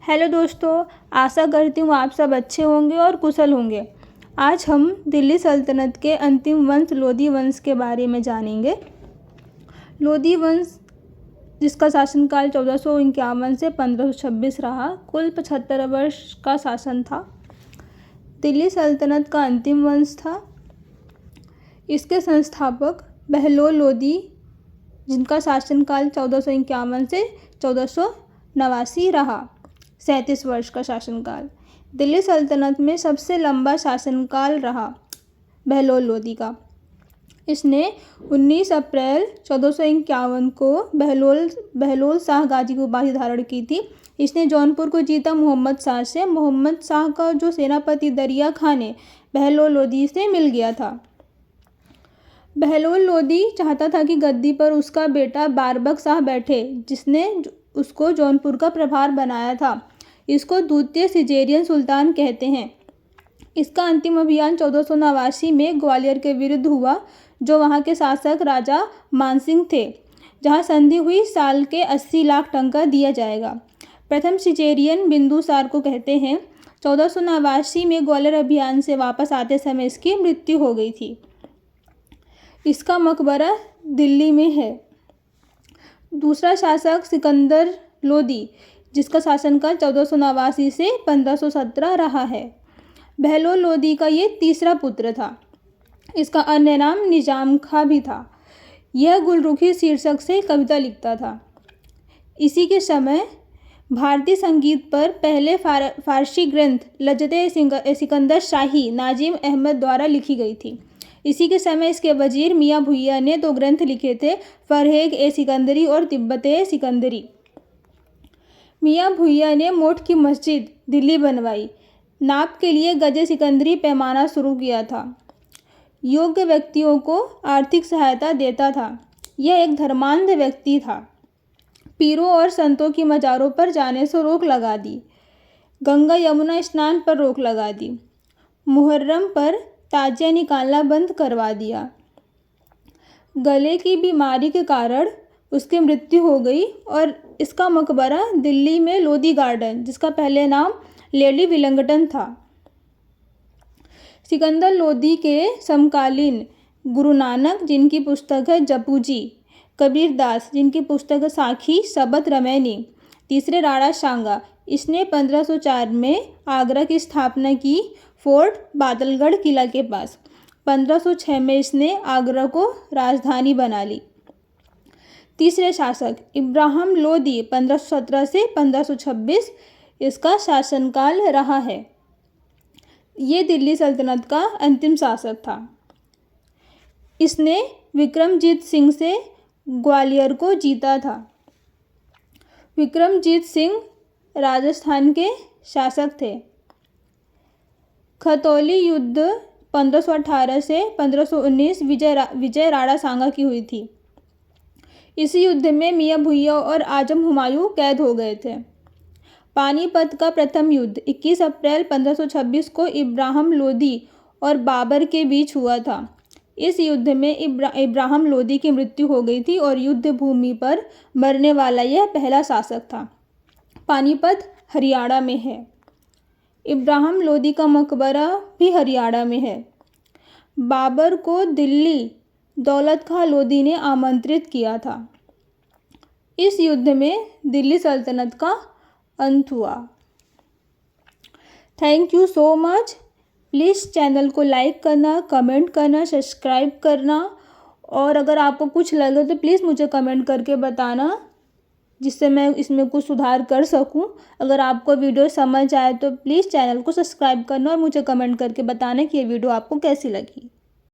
Hello दोस्तों, आशा करती हूँ आप सब अच्छे होंगे और कुशल होंगे। आज हम दिल्ली सल्तनत के अंतिम वंश लोदी वंश के बारे में जानेंगे। लोदी वंश जिसका शासनकाल 1451 से 1526 रहा, कुल 75 वर्ष का शासन था। दिल्ली सल्तनत का अंतिम वंश था। इसके संस्थापक बहलोल लोदी, जिनका शासनकाल 1451 से 1489 रहा, 37 वर्ष का शासनकाल। दिल्ली सल्तनत में सबसे लंबा शासनकाल रहा बहलोल लोदी का। इसने 19 अप्रैल 1451 को बहलोल शाह गाजी की उपाधि धारण की थी। इसने जौनपुर को जीता मोहम्मद शाह से। मोहम्मद शाह का जो सेनापति दरिया खान है, बहलोल लोदी से मिल गया था। बहलोल लोदी चाहता था कि गद्दी पर उसका बेटा बारबक शाह बैठे, जिसने उसको जौनपुर का प्रभार बनाया था। इसको द्वितीय सिजेरियन सुल्तान कहते हैं। इसका अंतिम अभियान 1489 में ग्वालियर के विरुद्ध हुआ, जो वहाँ के शासक राजा मानसिंह थे, जहाँ संधि हुई साल के 80 लाख टंका दिया जाएगा। प्रथम सिजेरियन बिंदुसार को कहते हैं। 1489 में ग्वालियर अभियान से वापस आते समय इसकी मृत्यु हो गई थी। इसका मकबरा दिल्ली में है। दूसरा शासक सिकंदर लोदी, जिसका शासनकाल 1489 से 1517 रहा है। बहलोल लोदी का ये तीसरा पुत्र था। इसका अन्य नाम निजाम खां भी था। यह गुलरुखी शीर्षक से कविता लिखता था। इसी के समय भारतीय संगीत पर पहले फारसी ग्रंथ लज़्ज़ते सिकंदर शाही नाजिम अहमद द्वारा लिखी गई थी। इसी के समय इसके वजीर मियाँ भुइयाँ ने 2 ग्रंथ लिखे थे, फरहेग ए सिकंदरी और तिब्बत ए सिकंदरी। मियाँ भुइयाँ ने मोठ की मस्जिद दिल्ली बनवाई। नाप के लिए गजे सिकंदरी पैमाना शुरू किया था। योग्य व्यक्तियों को आर्थिक सहायता देता था। यह एक धर्मांध व्यक्ति था। पीरों और संतों की मज़ारों पर जाने से रोक लगा दी। गंगा यमुना स्नान पर रोक लगा दी। मुहर्रम पर ताजिया निकालना बंद करवा दिया। गले की बीमारी के कारण उसकी मृत्यु हो गई और इसका मकबरा दिल्ली में लोदी गार्डन, जिसका पहले नाम लेडी विलिंगटन था। सिकंदर लोदी के समकालीन गुरु नानक, जिनकी पुस्तक है जपूजी, कबीर दास, जिनकी पुस्तक है साखी सबत रमैनी, तीसरे राणा सांगा। इसने 1504 में आगरा की स्थापना की, फोर्ट बादलगढ़ किला के पास। 1506 में इसने आगरा को राजधानी बना ली। तीसरे शासक इब्राहिम लोदी 1517 से 1526 इसका शासनकाल रहा है। ये दिल्ली सल्तनत का अंतिम शासक था। इसने विक्रमजीत सिंह से ग्वालियर को जीता था। विक्रमजीत सिंह राजस्थान के शासक थे। खतौली युद्ध 1518 से 1519 विजय राणा सांगा की हुई थी। इस युद्ध में मियाँ भुइयाँ और आजम हुमायूं कैद हो गए थे। पानीपत का प्रथम युद्ध 21 अप्रैल 1526 को इब्राहिम लोदी और बाबर के बीच हुआ था। इस युद्ध में इब्राहिम लोदी की मृत्यु हो गई थी और युद्ध भूमि पर मरने वाला यह पहला शासक था। पानीपत हरियाणा में है। इब्राहिम लोदी का मकबरा भी हरियाणा में है। बाबर को दिल्ली दौलत खां लोदी ने आमंत्रित किया था। इस युद्ध में दिल्ली सल्तनत का अंत हुआ। Thank you so much. Please channel को लाइक करना, कमेंट करना, सब्सक्राइब करना, और अगर आपको कुछ लगे तो प्लीज़ मुझे कमेंट करके बताना, जिससे मैं इसमें कुछ सुधार कर सकूं। अगर आपको वीडियो समझ आए तो प्लीज़ चैनल को सब्सक्राइब करना और मुझे कमेंट करके बताना कि ये वीडियो आपको कैसी लगी।